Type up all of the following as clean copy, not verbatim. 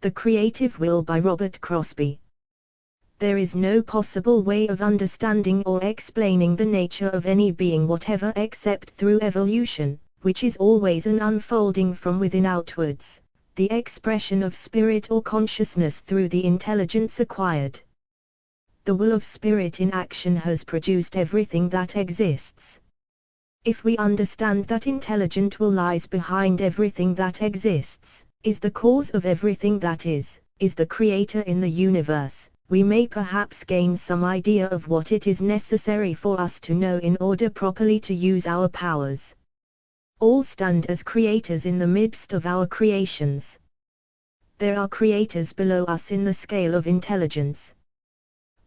The Creative Will by Robert Crosbie. There is no possible way of understanding or explaining the nature of any being whatever except through evolution, which is always an unfolding from within outwards, the expression of spirit or consciousness through the intelligence acquired. The will of spirit in action has produced everything that exists. If we understand that intelligent will lies behind everything that exists, is the cause of everything that is the creator in the universe, we may perhaps gain some idea of what it is necessary for us to know in order properly to use our powers. All stand as creators in the midst of our creations. There are creators below us in the scale of intelligence.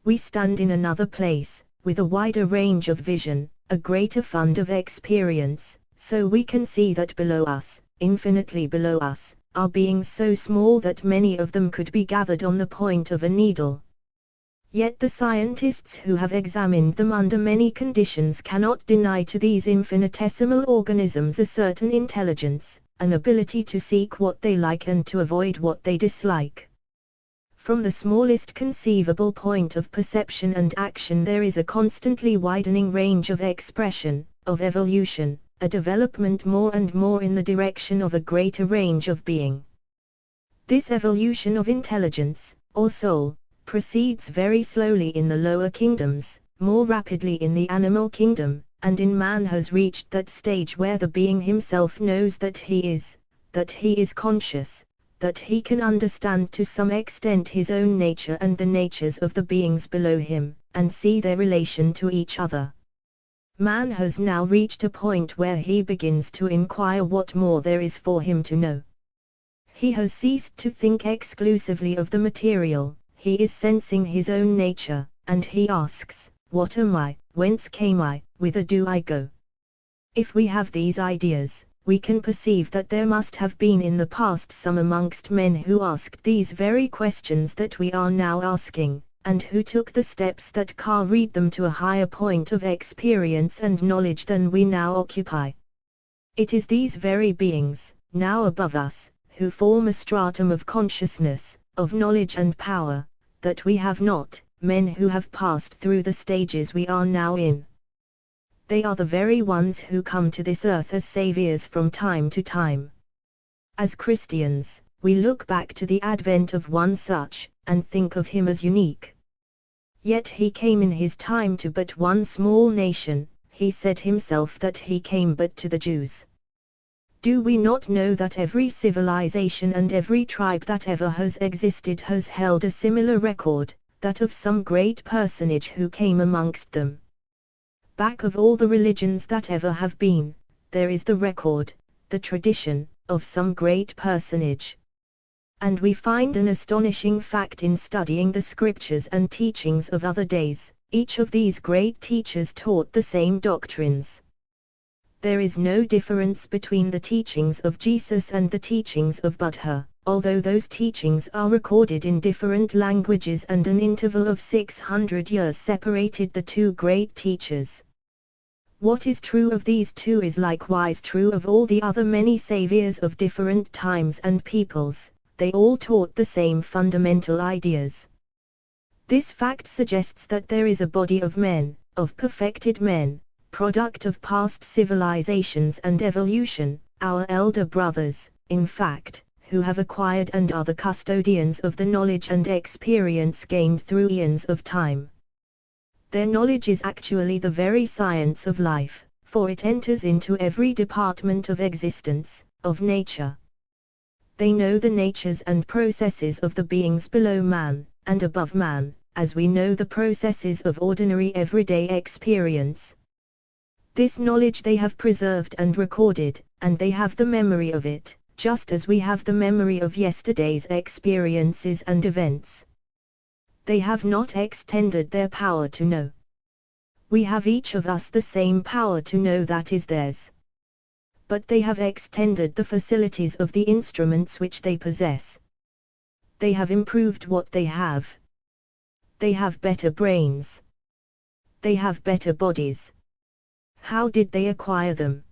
We stand in another place, with a wider range of vision, a greater fund of experience, so we can see that below us, infinitely below us, are beings so small that many of them could be gathered on the point of a needle. Yet the scientists who have examined them under many conditions cannot deny to these infinitesimal organisms a certain intelligence, an ability to seek what they like and to avoid what they dislike. From the smallest conceivable point of perception and action there is a constantly widening range of expression, of evolution, a development more and more in the direction of a greater range of being. This evolution of intelligence, or soul, proceeds very slowly in the lower kingdoms, more rapidly in the animal kingdom, and in man has reached that stage where the being himself knows that he is conscious, that he can understand to some extent his own nature and the natures of the beings below him, and see their relation to each other. Man has now reached a point where he begins to inquire what more there is for him to know. He has ceased to think exclusively of the material, he is sensing his own nature, and he asks, "What am I, whence came I, whither do I go?" If we have these ideas, we can perceive that there must have been in the past some amongst men who asked these very questions that we are now asking, and who took the steps that carried them to a higher point of experience and knowledge than we now occupy. It is these very beings, now above us, who form a stratum of consciousness, of knowledge and power, that we have not, men who have passed through the stages we are now in. They are the very ones who come to this earth as saviors from time to time. As Christians, we look back to the advent of one such, and think of him as unique. Yet he came in his time to but one small nation, he said himself that he came but to the Jews. Do we not know that every civilization and every tribe that ever has existed has held a similar record, that of some great personage who came amongst them? Back of all the religions that ever have been, there is the record, the tradition, of some great personage. And we find an astonishing fact in studying the scriptures and teachings of other days, each of these great teachers taught the same doctrines. There is no difference between the teachings of Jesus and the teachings of Buddha, although those teachings are recorded in different languages and an interval of 600 years separated the two great teachers. What is true of these two is likewise true of all the other many saviors of different times and peoples, they all taught the same fundamental ideas. This fact suggests that there is a body of men, of perfected men, product of past civilizations and evolution, our elder brothers, in fact, who have acquired and are the custodians of the knowledge and experience gained through eons of time. Their knowledge is actually the very science of life, for it enters into every department of existence, of nature. They know the natures and processes of the beings below man, and above man, as we know the processes of ordinary everyday experience. This knowledge they have preserved and recorded, and they have the memory of it, just as we have the memory of yesterday's experiences and events. They have not extended their power to know. We have each of us the same power to know that is theirs. But they have extended the facilities of the instruments which they possess. They have improved what they have. They have better brains. They have better bodies. How did they acquire them?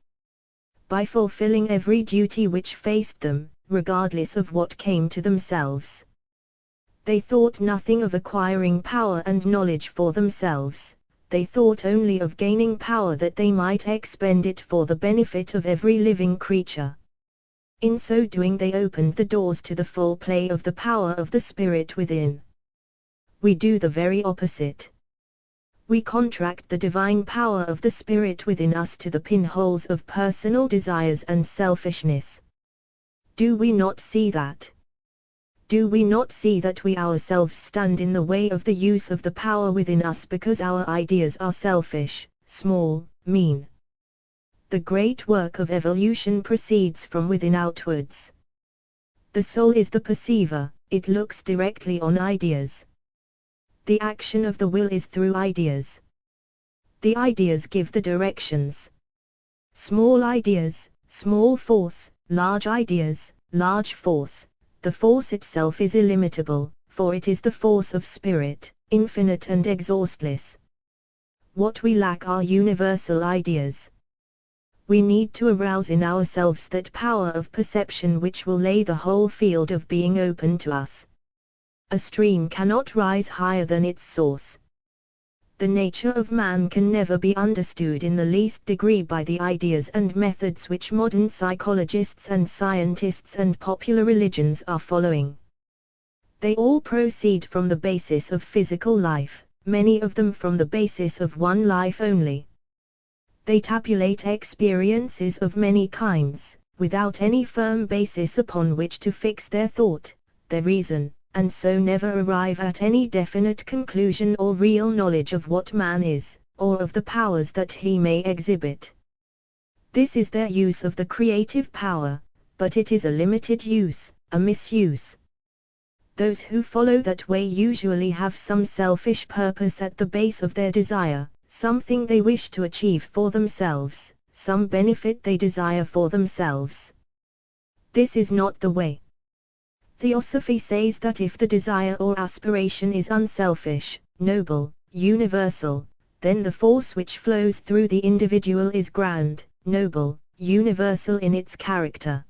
By fulfilling every duty which faced them, regardless of what came to themselves. They thought nothing of acquiring power and knowledge for themselves, they thought only of gaining power that they might expend it for the benefit of every living creature. In so doing they opened the doors to the full play of the power of the Spirit within. We do the very opposite. We contract the divine power of the Spirit within us to the pinholes of personal desires and selfishness. Do we not see that? Do we not see that we ourselves stand in the way of the use of the power within us because our ideas are selfish, small, mean? The great work of evolution proceeds from within outwards. The soul is the perceiver, it looks directly on ideas. The action of the will is through ideas. The ideas give the directions. Small ideas, small force, large ideas, large force. The force itself is illimitable, for it is the force of spirit, infinite and exhaustless. What we lack are universal ideas. We need to arouse in ourselves that power of perception which will lay the whole field of being open to us. A stream cannot rise higher than its source. The nature of man can never be understood in the least degree by the ideas and methods which modern psychologists and scientists and popular religions are following. They all proceed from the basis of physical life, many of them from the basis of one life only. They tabulate experiences of many kinds, without any firm basis upon which to fix their thought, their reason, and so never arrive at any definite conclusion or real knowledge of what man is, or of the powers that he may exhibit. This is their use of the creative power, but it is a limited use, a misuse. Those who follow that way usually have some selfish purpose at the base of their desire, something they wish to achieve for themselves, some benefit they desire for themselves. This is not the way. Theosophy says that if the desire or aspiration is unselfish, noble, universal, then the force which flows through the individual is grand, noble, universal in its character.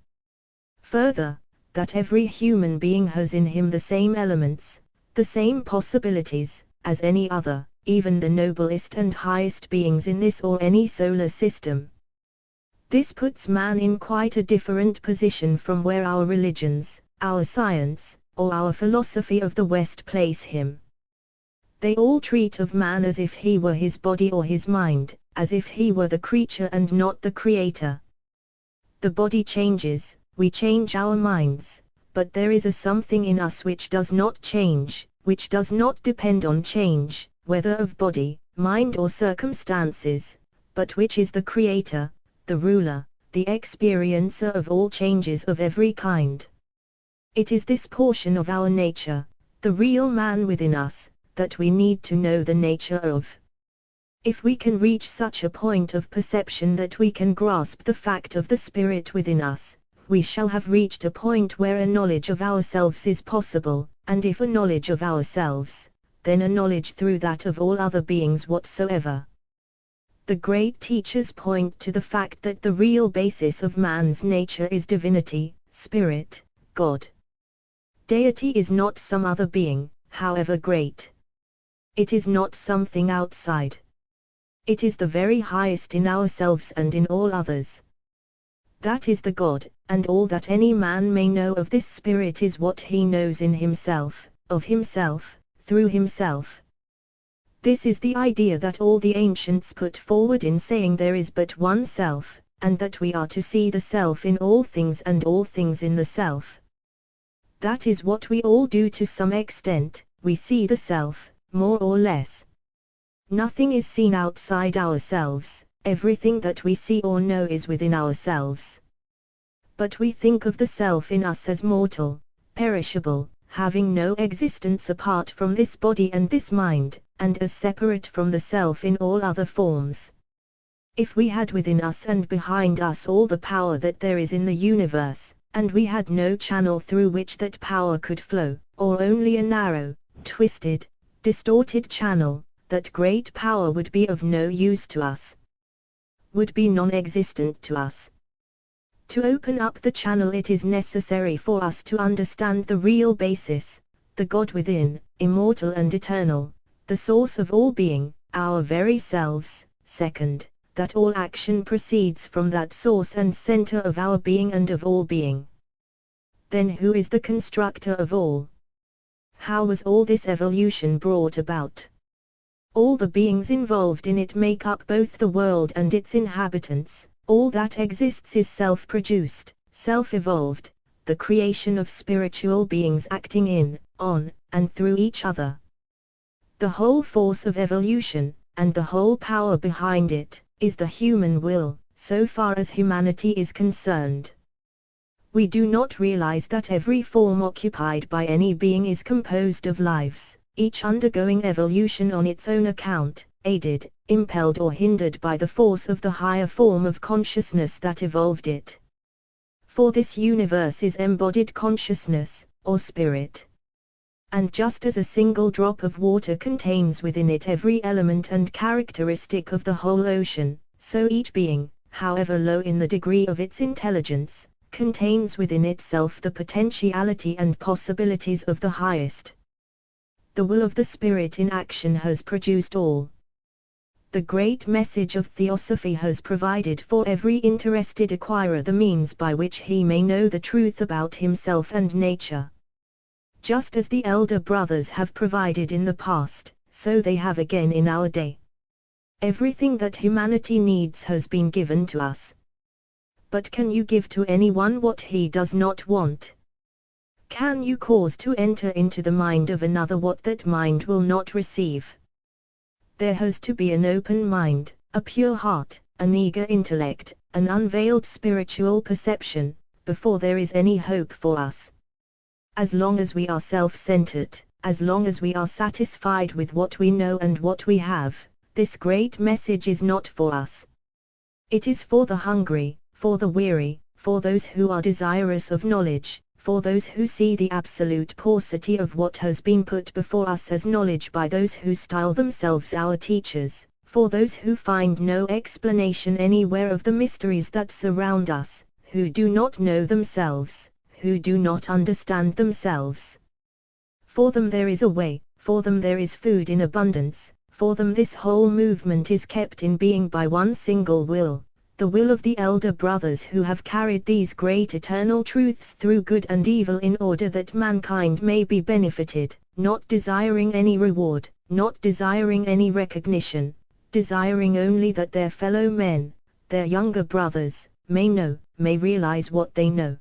Further, that every human being has in him the same elements, the same possibilities, as any other, even the noblest and highest beings in this or any solar system. This puts man in quite a different position from where our religions, our science, or our philosophy of the West place him. They all treat of man as if he were his body or his mind, as if he were the creature and not the creator. The body changes, we change our minds, but there is a something in us which does not change, which does not depend on change, whether of body, mind or circumstances, but which is the creator, the ruler, the experiencer of all changes of every kind. It is this portion of our nature, the real man within us, that we need to know the nature of. If we can reach such a point of perception that we can grasp the fact of the spirit within us, we shall have reached a point where a knowledge of ourselves is possible, and if a knowledge of ourselves, then a knowledge through that of all other beings whatsoever. The great teachers point to the fact that the real basis of man's nature is divinity, spirit, God. Deity is not some other being, however great. It is not something outside. It is the very highest in ourselves and in all others. That is the God, and all that any man may know of this spirit is what he knows in himself, of himself, through himself. This is the idea that all the ancients put forward in saying there is but one self, and that we are to see the self in all things and all things in the self. That is what we all do to some extent, we see the self, more or less. Nothing is seen outside ourselves, everything that we see or know is within ourselves. But we think of the self in us as mortal, perishable, having no existence apart from this body and this mind, and as separate from the self in all other forms. If we had within us and behind us all the power that there is in the universe, and we had no channel through which that power could flow, or only a narrow, twisted, distorted channel, that great power would be of no use to us, would be non-existent to us. To open up the channel, it is necessary for us to understand the real basis, the God within, immortal and eternal, the source of all being, our very selves. Second, that all action proceeds from that source and center of our being and of all being. Then who is the constructor of all? How was all this evolution brought about? All the beings involved in it make up both the world and its inhabitants. All that exists is self-produced, self-evolved, the creation of spiritual beings acting in, on, and through each other. The whole force of evolution, and the whole power behind it, is the human will, so far as humanity is concerned. We do not realize that every form occupied by any being is composed of lives, each undergoing evolution on its own account, aided, impelled or hindered by the force of the higher form of consciousness that evolved it. For this universe is embodied consciousness, or spirit. And just as a single drop of water contains within it every element and characteristic of the whole ocean, so each being, however low in the degree of its intelligence, contains within itself the potentiality and possibilities of the highest. The will of the Spirit in action has produced all. The great message of Theosophy has provided for every interested acquirer the means by which he may know the truth about himself and nature. Just as the elder brothers have provided in the past, so they have again in our day. Everything that humanity needs has been given to us. But can you give to anyone what he does not want? Can you cause to enter into the mind of another what that mind will not receive? There has to be an open mind, a pure heart, an eager intellect, an unveiled spiritual perception, before there is any hope for us. As long as we are self-centered, as long as we are satisfied with what we know and what we have, this great message is not for us. It is for the hungry, for the weary, for those who are desirous of knowledge, for those who see the absolute paucity of what has been put before us as knowledge by those who style themselves our teachers, for those who find no explanation anywhere of the mysteries that surround us, who do not know themselves, who do not understand themselves. For them there is a way, for them there is food in abundance, for them this whole movement is kept in being by one single will, the will of the elder brothers who have carried these great eternal truths through good and evil in order that mankind may be benefited, not desiring any reward, not desiring any recognition, desiring only that their fellow men, their younger brothers, may know, may realize what they know.